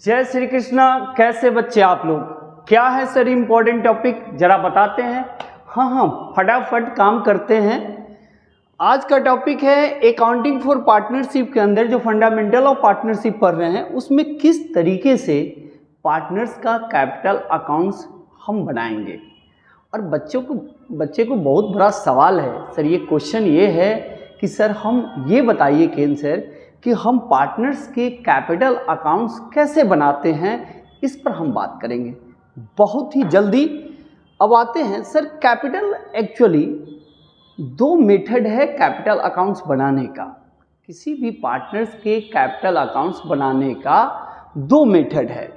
जय श्री कृष्णा। कैसे बच्चे आप लोग? क्या है सर इम्पोर्टेंट टॉपिक, जरा बताते हैं। हाँ, फटाफट काम करते हैं। आज का टॉपिक है अकाउंटिंग फॉर पार्टनरशिप के अंदर जो फंडामेंटल ऑफ पार्टनरशिप पढ़ रहे हैं उसमें किस तरीके से पार्टनर्स का कैपिटल अकाउंट्स हम बनाएंगे। और बच्चे को बहुत बड़ा सवाल है सर, ये क्वेश्चन ये है कि सर हम ये बताइए केन सर कि हम पार्टनर्स के कैपिटल अकाउंट्स कैसे बनाते हैं, इस पर हम बात करेंगे बहुत ही जल्दी। अब आते हैं सर, कैपिटल एक्चुअली दो मेथड है कैपिटल अकाउंट्स बनाने का। किसी भी पार्टनर्स के कैपिटल अकाउंट्स बनाने का दो मेथड है।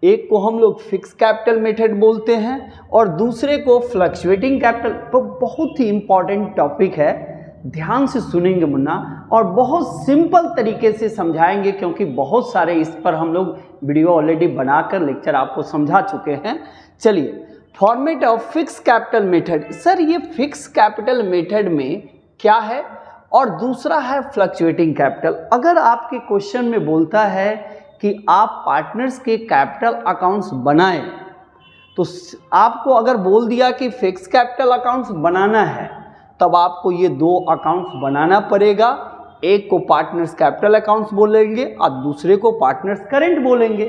एक को हम लोग फिक्स कैपिटल मेथड बोलते हैं और दूसरे को फ्लक्चुएटिंग कैपिटल। तो बहुत ही इंपॉर्टेंट टॉपिक है, ध्यान से सुनेंगे मुन्ना, और बहुत सिंपल तरीके से समझाएंगे क्योंकि बहुत सारे इस पर हम लोग वीडियो ऑलरेडी बनाकर लेक्चर आपको समझा चुके हैं। चलिए, format of fix capital method. Sir ये फिक्स कैपिटल मेथड में क्या है और दूसरा है फ्लक्चुएटिंग कैपिटल। अगर आपके क्वेश्चन में बोलता है कि आप पार्टनर्स के कैपिटल अकाउंट्स बनाएं, तो आपको अगर बोल दिया कि फिक्स कैपिटल अकाउंट्स बनाना है तब आपको ये दो अकाउंट्स बनाना पड़ेगा। एक को पार्टनर्स कैपिटल अकाउंट्स बोलेंगे और दूसरे को पार्टनर्स करेंट बोलेंगे।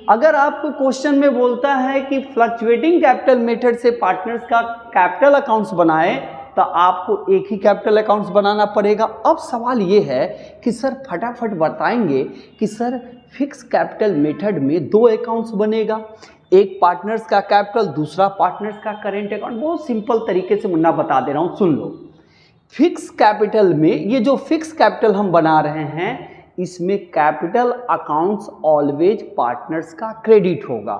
अगर आपको क्वेश्चन में बोलता है कि फ्लक्चुएटिंग कैपिटल मेथड से पार्टनर्स का कैपिटल अकाउंट्स बनाए तो आपको एक ही कैपिटल अकाउंट्स बनाना पड़ेगा। अब सवाल ये है कि सर फटाफट बताएंगे कि सर फिक्स कैपिटल मेथड में दो अकाउंट्स बनेगा, एक पार्टनर्स का कैपिटल, दूसरा पार्टनर्स का करेंट अकाउंट। बहुत सिंपल तरीके से मुन्ना बता दे रहा हूँ, सुन लो। फिक्स कैपिटल में ये जो फिक्स कैपिटल हम बना रहे हैं इसमें कैपिटल अकाउंट्स ऑलवेज पार्टनर्स का क्रेडिट होगा,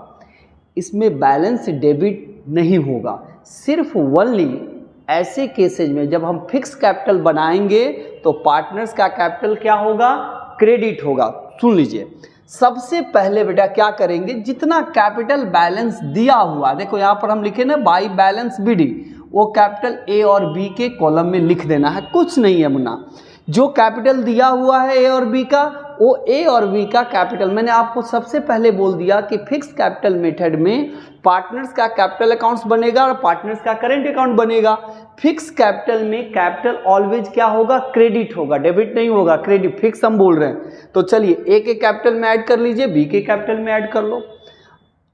इसमें बैलेंस डेबिट नहीं होगा। सिर्फ ओनली ऐसे केसेज में जब हम फिक्स कैपिटल बनाएंगे तो पार्टनर्स का कैपिटल क्या होगा, क्रेडिट होगा। सुन लीजिए, सबसे पहले बेटा क्या करेंगे, जितना कैपिटल बैलेंस दिया हुआ, देखो यहाँ पर हम लिखे ना बाई बैलेंस बीडी, वो कैपिटल ए और बी के कॉलम में लिख देना है, कुछ नहीं है मुन्ना। जो कैपिटल दिया हुआ है ए और बी का, वो ए और बी का कैपिटल। मैंने आपको सबसे पहले बोल दिया कि फिक्स कैपिटल मेथड में पार्टनर्स का कैपिटल अकाउंट्स बनेगा और पार्टनर्स का करेंट अकाउंट बनेगा। फिक्स कैपिटल में कैपिटल ऑलवेज क्या होगा, क्रेडिट होगा, डेबिट नहीं होगा, क्रेडिट। फिक्स हम बोल रहे हैं तो चलिए ए के कैपिटल में ऐड कर लीजिए, बी के कैपिटल में ऐड कर लो।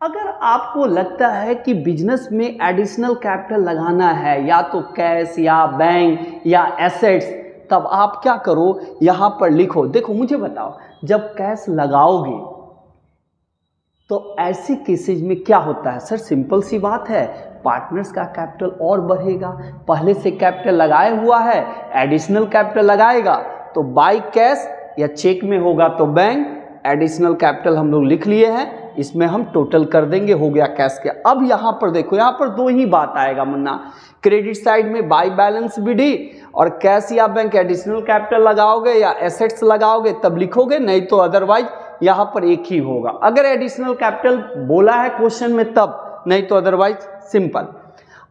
अगर आपको लगता है कि बिजनेस में एडिशनल कैपिटल लगाना है, या तो कैश या बैंक या एसेट्स, तब आप क्या करो, यहां पर लिखो। देखो मुझे बताओ, जब कैश लगाओगे तो ऐसी केसेज में क्या होता है सर? सिंपल सी बात है, पार्टनर्स का कैपिटल और बढ़ेगा। पहले से कैपिटल लगाए हुआ है, एडिशनल कैपिटल लगाएगा तो बाय कैश या चेक में होगा तो बैंक। एडिशनल कैपिटल हम लोग लिख लिए हैं, इसमें हम टोटल कर देंगे, हो गया कैश के। अब यहाँ पर देखो, यहाँ पर दो ही बात आएगा मुन्ना, क्रेडिट साइड में बाय बैलेंस बीडी और कैश या बैंक। एडिशनल कैपिटल लगाओगे या एसेट्स लगाओगे तब लिखोगे, नहीं तो अदरवाइज यहाँ पर एक ही होगा। अगर एडिशनल कैपिटल बोला है क्वेश्चन में तब, नहीं तो अदरवाइज सिंपल।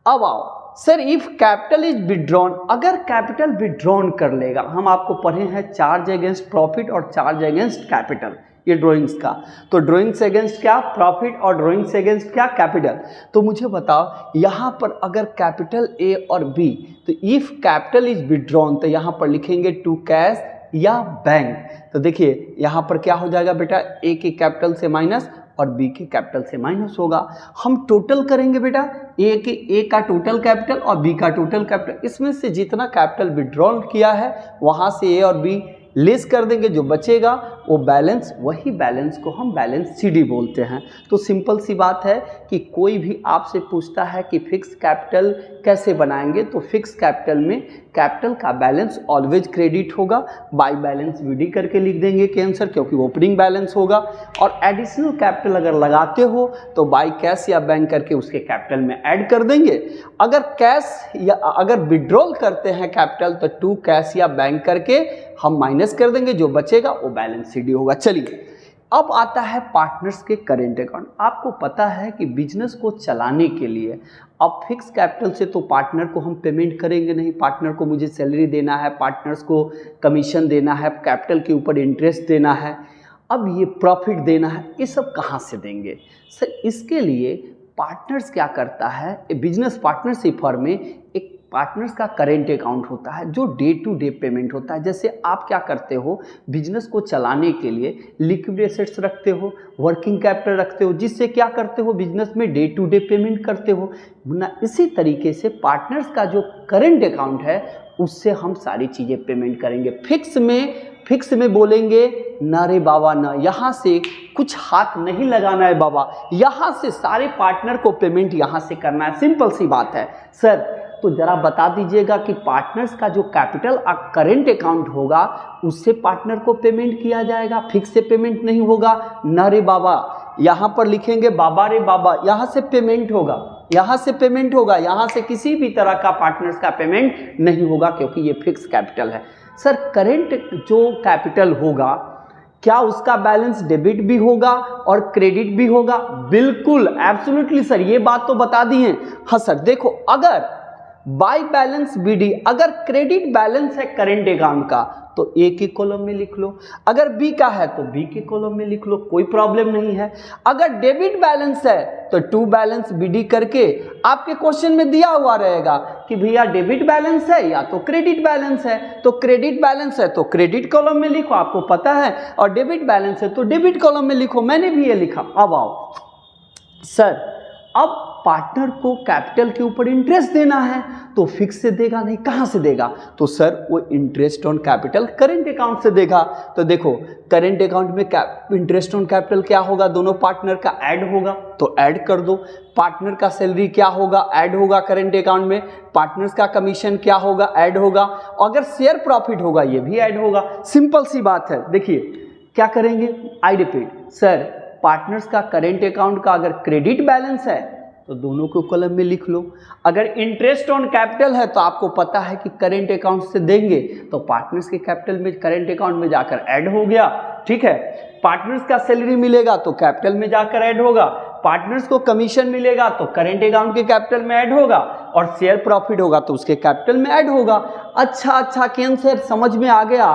अब आओ sir, if capital is withdrawn, अगर कैपिटल विड्रॉन कर लेगा, हम आपको पढ़े हैं चार्ज अगेंस्ट प्रॉफिट और चार्ज अगेंस्ट कैपिटल, ये ड्राइंग्स का। तो ड्राइंग्स अगेंस्ट क्या, प्रॉफिट, और ड्राइंग्स अगेंस्ट क्या, कैपिटल। तो मुझे बताओ यहाँ पर अगर कैपिटल ए और बी, तो इफ कैपिटल इज विड्रॉन तो यहाँ पर लिखेंगे टू कैश या बैंक। तो देखिए यहाँ पर क्या हो जाएगा बेटा, ए के कैपिटल से माइनस और बी के कैपिटल से माइनस होगा। हम टोटल करेंगे बेटा, ए का टोटल कैपिटल और बी का टोटल कैपिटल, इसमें से जितना कैपिटल विड्रॉल किया है वहाँ से ए और बी लेस कर देंगे, जो बचेगा वो बैलेंस, वही बैलेंस को हम बैलेंस सीडी बोलते हैं। तो सिंपल सी बात है कि कोई भी आपसे पूछता है कि फिक्स कैपिटल कैसे बनाएंगे, तो फिक्स कैपिटल में कैपिटल का बैलेंस ऑलवेज क्रेडिट होगा, बाय बैलेंस बीडी करके लिख देंगे के आंसर, क्योंकि वो ओपनिंग बैलेंस होगा। और एडिशनल कैपिटल अगर लगाते हो तो बाय कैश या बैंक करके उसके कैपिटल में ऐड कर देंगे। अगर कैश या अगर विड्रॉल करते हैं कैपिटल तो टू कैश या बैंक करके हम माइनस कर देंगे, जो बचेगा वो बैलेंस सीडी होगा। चलिए, अब आता है पार्टनर्स के करेंट अकाउंट। आपको पता है कि बिजनेस को चलाने के लिए अब फिक्स कैपिटल से तो पार्टनर को हम पेमेंट करेंगे नहीं, पार्टनर को मुझे सैलरी देना है, पार्टनर्स को कमीशन देना है, कैपिटल के ऊपर इंटरेस्ट देना है। अब ये प्रॉफिट देना है, ये सब कहाँ से देंगे सर? इसके लिए पार्टनर्स क्या करता है, बिजनेस पार्टनरशिप फर्म में एक पार्टनर्स का करेंट अकाउंट होता है जो डे टू डे पेमेंट होता है। जैसे आप क्या करते हो, बिजनेस को चलाने के लिए लिक्विड एसेट्स रखते हो, वर्किंग कैपिटल रखते हो, जिससे क्या करते हो, बिजनेस में डे टू डे पेमेंट करते हो ना। इसी तरीके से पार्टनर्स का जो करेंट अकाउंट है उससे हम सारी चीज़ें पेमेंट करेंगे। फिक्स में बोलेंगे ना रे बाबा ना, यहाँ से कुछ हाथ नहीं लगाना है बाबा, यहाँ से सारे पार्टनर को पेमेंट यहाँ से करना है। सिंपल सी बात है सर। तो ज़रा बता दीजिएगा कि पार्टनर्स का जो कैपिटल करेंट अकाउंट होगा उससे पार्टनर को पेमेंट किया जाएगा, फिक्स से पेमेंट नहीं होगा। ना रे बाबा, यहाँ पर लिखेंगे बाबा रे बाबा, यहाँ से पेमेंट होगा, यहाँ से पेमेंट होगा, यहाँ से किसी भी तरह का पार्टनर्स का पेमेंट नहीं होगा क्योंकि ये फिक्स कैपिटल है। सर करेंट जो कैपिटल होगा क्या उसका बैलेंस डेबिट भी होगा और क्रेडिट भी होगा? बिल्कुल, एब्सोल्युटली सर, ये बात तो बता दी है। हाँ सर, देखो अगर बाय बैलेंस बीडी, अगर क्रेडिट बैलेंस है करेंट अकाउंट का तो ए के कॉलम में लिख लो, अगर बी का है तो बी के कॉलम में लिख लो, कोई प्रॉब्लम नहीं है। अगर डेबिट बैलेंस है तो टू बैलेंस बीडी करके आपके क्वेश्चन में दिया हुआ रहेगा कि भैया डेबिट बैलेंस है या तो क्रेडिट बैलेंस है, तो क्रेडिट बैलेंस है तो क्रेडिट कॉलम में लिखो, आपको पता है, और डेबिट बैलेंस है तो डेबिट कॉलम में लिखो। मैंने भी ये लिखा। अब आओ सर, अब पार्टनर को कैपिटल के ऊपर इंटरेस्ट देना है तो फिक्स से देगा नहीं, कहाँ से देगा? तो सर वो interest on capital current account से देगा। तो देखो करेंट अकाउंट में इंटरेस्ट ऑन कैपिटल क्या होगा, दोनों पार्टनर का ऐड होगा तो ऐड कर दो। पार्टनर का सैलरी क्या होगा, ऐड होगा करेंट अकाउंट में। पार्टनर्स का कमीशन क्या होगा, ऐड होगा। अगर शेयर प्रॉफिट होगा ये भी ऐड होगा। सिंपल सी बात है। देखिए क्या करेंगे, आई रिपीट सर, पार्टनर्स का करेंट अकाउंट का अगर क्रेडिट बैलेंस है तो दोनों को कॉलम में लिख लो। अगर इंटरेस्ट ऑन कैपिटल है तो आपको पता है कि करेंट अकाउंट से देंगे तो पार्टनर्स के कैपिटल में करेंट अकाउंट में जाकर ऐड हो गया, ठीक है। पार्टनर्स का सैलरी मिलेगा तो कैपिटल में जाकर ऐड होगा, पार्टनर्स को कमीशन मिलेगा तो करेंट अकाउंट के कैपिटल में ऐड होगा, और शेयर प्रॉफिट होगा तो उसके कैपिटल में ऐड होगा। अच्छा केन सर, समझ में आ गया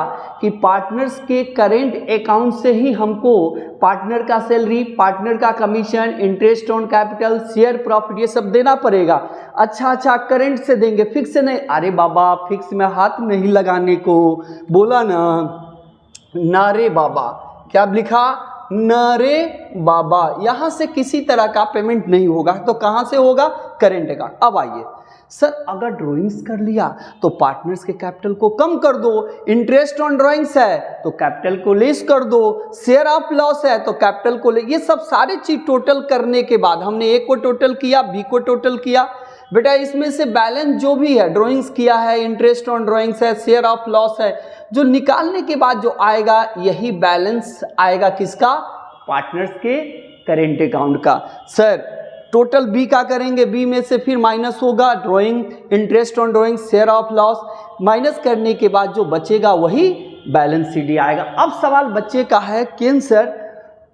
कि पार्टनर्स के करेंट अकाउंट से ही हमको पार्टनर का सैलरी, पार्टनर का commission, interest on capital, share profit ये सब देना पड़ेगा। अच्छा करेंट से देंगे, फिक्स से नहीं। अरे बाबा, फिक्स में हाथ नहीं लगाने को बोला ना रे बाबा, क्या लिखा, नरे बाबा, यहां से किसी तरह का पेमेंट नहीं होगा। तो कहां से होगा, करेंट अकाउंट। अब आइए सर, अगर ड्राइंग्स कर लिया तो पार्टनर्स के कैपिटल को कम कर दो, इंटरेस्ट ऑन ड्राइंग्स है तो कैपिटल को लेस कर दो, शेयर ऑफ लॉस है तो कैपिटल को ले, ये सब सारे चीज टोटल करने के बाद हमने ए को टोटल किया, बी को टोटल किया। बेटा इसमें से बैलेंस जो भी है, ड्राइंग्स किया है, इंटरेस्ट ऑन ड्राइंग्स है, शेयर ऑफ लॉस है, जो निकालने के बाद जो आएगा यही बैलेंस आएगा किसका, पार्टनर्स के करेंट अकाउंट का। सर टोटल बी का करेंगे, बी में से फिर माइनस होगा drawing, interest on drawing, share of loss, minus करने के बाद जो बचेगा वही बैलेंस शीट आएगा। अब सवाल बच्चे का है कि सर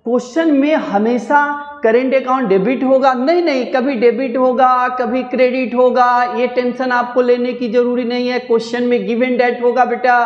क्वेश्चन में हमेशा करेंट अकाउंट डेबिट होगा? नहीं, कभी डेबिट होगा, कभी क्रेडिट होगा, ये टेंशन आपको लेने की जरूरी नहीं है। क्वेश्चन में गिवन डेट होगा बेटा,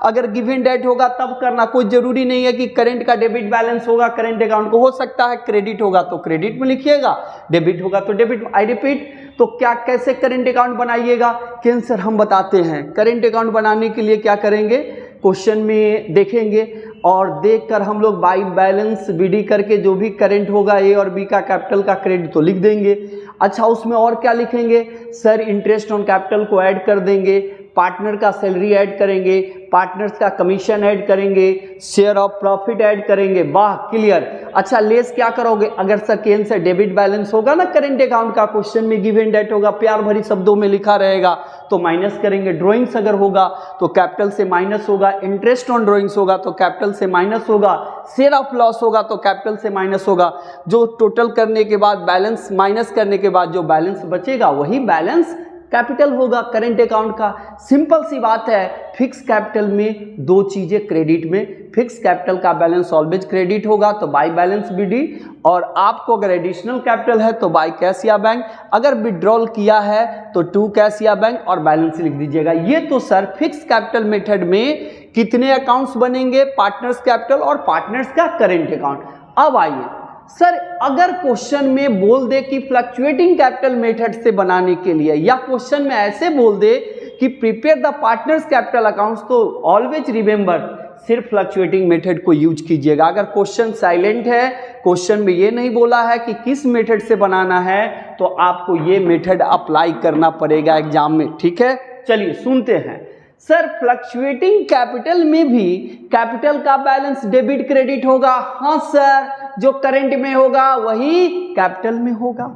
अगर गिवन डेट होगा तब करना, कोई जरूरी नहीं है कि करेंट का डेबिट बैलेंस होगा करेंट अकाउंट को। हो सकता है क्रेडिट होगा तो क्रेडिट में लिखिएगा, डेबिट होगा तो डेबिट में। आई रिपीट, तो क्या कैसे करेंट अकाउंट बनाइएगा, कैंसर हम बताते हैं। करेंट अकाउंट बनाने के लिए क्या करेंगे, क्वेश्चन में देखेंगे और देखकर हम लोग बाई बैलेंस बीडी करके जो भी करेंट होगा ए और बी का कैपिटल का क्रेडिट तो लिख देंगे। अच्छा उसमें और क्या लिखेंगे, सर इंटरेस्ट ऑन कैपिटल को ऐड कर देंगे, पार्टनर का सैलरी ऐड करेंगे, पार्टनर्स का कमीशन ऐड करेंगे, शेयर ऑफ प्रॉफिट ऐड करेंगे। वाह क्लियर। अच्छा लेस क्या करोगे, अगर सेकेंड से डेबिट बैलेंस होगा ना करेंट अकाउंट का, क्वेश्चन में गिवन डेट होगा, प्यार भरी शब्दों में लिखा रहेगा तो माइनस करेंगे। ड्राइंग्स अगर होगा तो कैपिटल से माइनस होगा, इंटरेस्ट ऑन ड्राइंग्स होगा तो कैपिटल से माइनस होगा, शेयर ऑफ लॉस होगा तो कैपिटल से माइनस होगा। जो टोटल करने के बाद बैलेंस माइनस करने के बाद जो बैलेंस बचेगा वही बैलेंस कैपिटल होगा करेंट अकाउंट का। सिंपल सी बात है, फिक्स कैपिटल में दो चीजें क्रेडिट में, फिक्स कैपिटल का बैलेंस ऑलवेज क्रेडिट होगा तो बाय बैलेंस बीडी, और आपको अगर एडिशनल कैपिटल है तो बाय कैश या बैंक, अगर विड्रॉल किया है तो टू कैश या बैंक और बैलेंस लिख दीजिएगा। ये तो सर फिक्स कैपिटल मेथड में कितने अकाउंट्स बनेंगे, पार्टनर्स कैपिटल और पार्टनर्स का करेंट अकाउंट। अब आइए सर, अगर क्वेश्चन में बोल दे कि फ्लक्चुएटिंग कैपिटल मेथड से बनाने के लिए, या क्वेश्चन में ऐसे बोल दे कि prepare the partners capital accounts, तो ऑलवेज रिमेंबर सिर्फ फ्लक्चुएटिंग मेथड को यूज कीजिएगा। अगर क्वेश्चन साइलेंट है, क्वेश्चन में ये नहीं बोला है कि किस मेथड से बनाना है, तो आपको ये मेथड अप्लाई करना पड़ेगा एग्जाम में, ठीक है। चलिए सुनते हैं। सर फ्लक्चुएटिंग कैपिटल में भी कैपिटल का बैलेंस डेबिट क्रेडिट होगा। हाँ सर, जो करंट में होगा वही कैपिटल में होगा।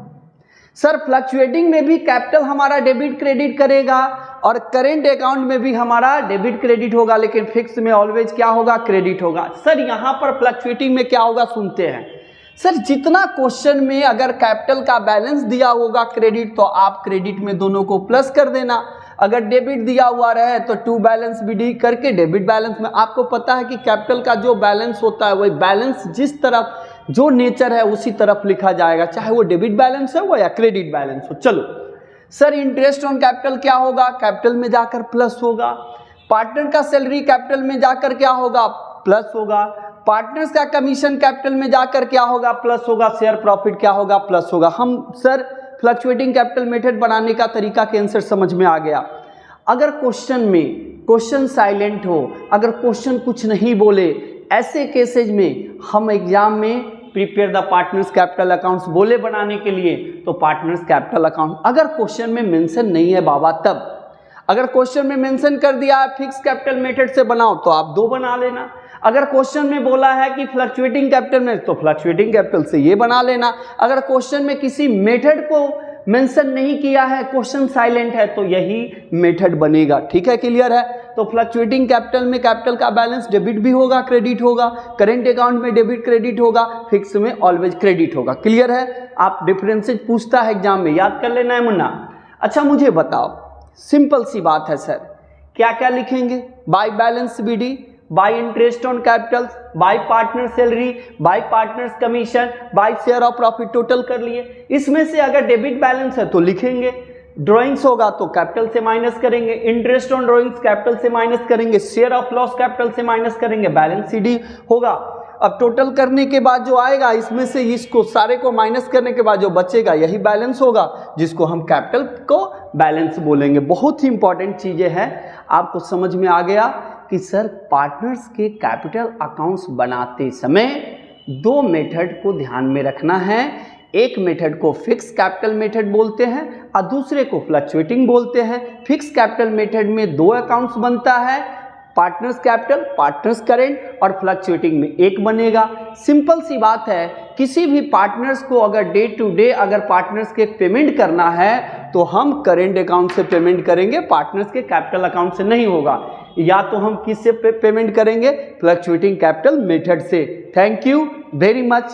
सर फ्लक्चुएटिंग में भी कैपिटल हमारा डेबिट क्रेडिट करेगा और करेंट अकाउंट में भी हमारा डेबिट क्रेडिट होगा, लेकिन फिक्स में ऑलवेज क्या होगा, क्रेडिट होगा। सर यहाँ पर फ्लक्चुएटिंग में क्या होगा, सुनते हैं। सर जितना क्वेश्चन में अगर कैपिटल का बैलेंस दिया होगा क्रेडिट, तो आप क्रेडिट में दोनों को प्लस कर देना। अगर डेबिट दिया हुआ रहे तो टू बैलेंस बीडी करके डेबिट बैलेंस में, आपको पता है कि कैपिटल का जो बैलेंस होता है वही बैलेंस जिस तरफ जो नेचर है उसी तरफ लिखा जाएगा, चाहे वो डेबिट बैलेंस हो या क्रेडिट बैलेंस हो। चलो सर, इंटरेस्ट ऑन कैपिटल क्या होगा, कैपिटल में जाकर प्लस होगा। पार्टनर का सैलरी कैपिटल में जाकर क्या होगा, प्लस होगा। पार्टनर्स का कमीशन कैपिटल में जाकर क्या होगा, प्लस होगा। शेयर प्रॉफिट क्या होगा, प्लस होगा। हम सर फ्लक्चुएटिंग कैपिटल मेथड बनाने का तरीका के आंसर समझ में आ गया। अगर क्वेश्चन में क्वेश्चन साइलेंट हो, अगर क्वेश्चन कुछ नहीं बोले, ऐसे केसेज में हम एग्जाम में prepare the partners capital accounts बोले बनाने के लिए, तो पार्टनर्स कैपिटल अकाउंट अगर क्वेश्चन में मेंशन नहीं है बाबा, तब अगर क्वेश्चन में मेंशन कर दिया है फिक्स कैपिटल मेथड से बनाओ, तो आप दो बना लेना। अगर क्वेश्चन में बोला है कि फ्लक्चुएटिंग कैपिटल में, तो फ्लक्चुएटिंग कैपिटल से ये बना लेना। अगर क्वेश्चन में किसी मेथड को मेंशन नहीं किया है, क्वेश्चन साइलेंट है, तो यही मेथड बनेगा, ठीक है, क्लियर है। तो फ्लक्चुएटिंग कैपिटल में कैपिटल का बैलेंस डेबिट भी होगा, क्रेडिट होगा। करेंट अकाउंट में डेबिट क्रेडिट होगा, फिक्स में ऑलवेज क्रेडिट होगा, क्लियर है। आप डिफरेंसेस पूछता है एग्जाम में, याद कर लेना है मुन्ना। अच्छा मुझे बताओ, सिंपल सी बात है सर, क्या क्या लिखेंगे, by balance B D, by interest on capital, by partner salary, by partners commission, by share of profit, total कर लिए। इसमें से अगर डेबिट बैलेंस है तो लिखेंगे, ड्राइंग्स होगा तो कैपिटल से माइनस करेंगे, इंटरेस्ट ऑन ड्राइंग्स कैपिटल से माइनस करेंगे, शेयर ऑफ लॉस कैपिटल से माइनस करेंगे, बैलेंस सीडी होगा। अब टोटल करने के बाद जो आएगा, इसमें से इसको सारे को माइनस करने के बाद जो बचेगा यही बैलेंस होगा, जिसको हम कैपिटल को बैलेंस बोलेंगे। बहुत ही इंपॉर्टेंट चीजें हैं। आपको समझ में आ गया कि सर पार्टनर्स के कैपिटल अकाउंट्स बनाते समय दो मेथड को ध्यान में रखना है। एक मेथड को फिक्स कैपिटल मेथड बोलते हैं और दूसरे को फ्लक्चुएटिंग बोलते हैं। फिक्स कैपिटल मेथड में दो अकाउंट्स बनता है, पार्टनर्स कैपिटल, पार्टनर्स करेंट, और फ्लक्चुएटिंग में एक बनेगा। सिंपल सी बात है, किसी भी पार्टनर्स को अगर डे टू डे अगर पार्टनर्स के पेमेंट करना है तो हम करेंट अकाउंट से पेमेंट करेंगे, पार्टनर्स के कैपिटल अकाउंट से नहीं होगा। या तो हम किससे पेमेंट करेंगे, फ्लक्चुएटिंग कैपिटल मेथड से। Thank you very much.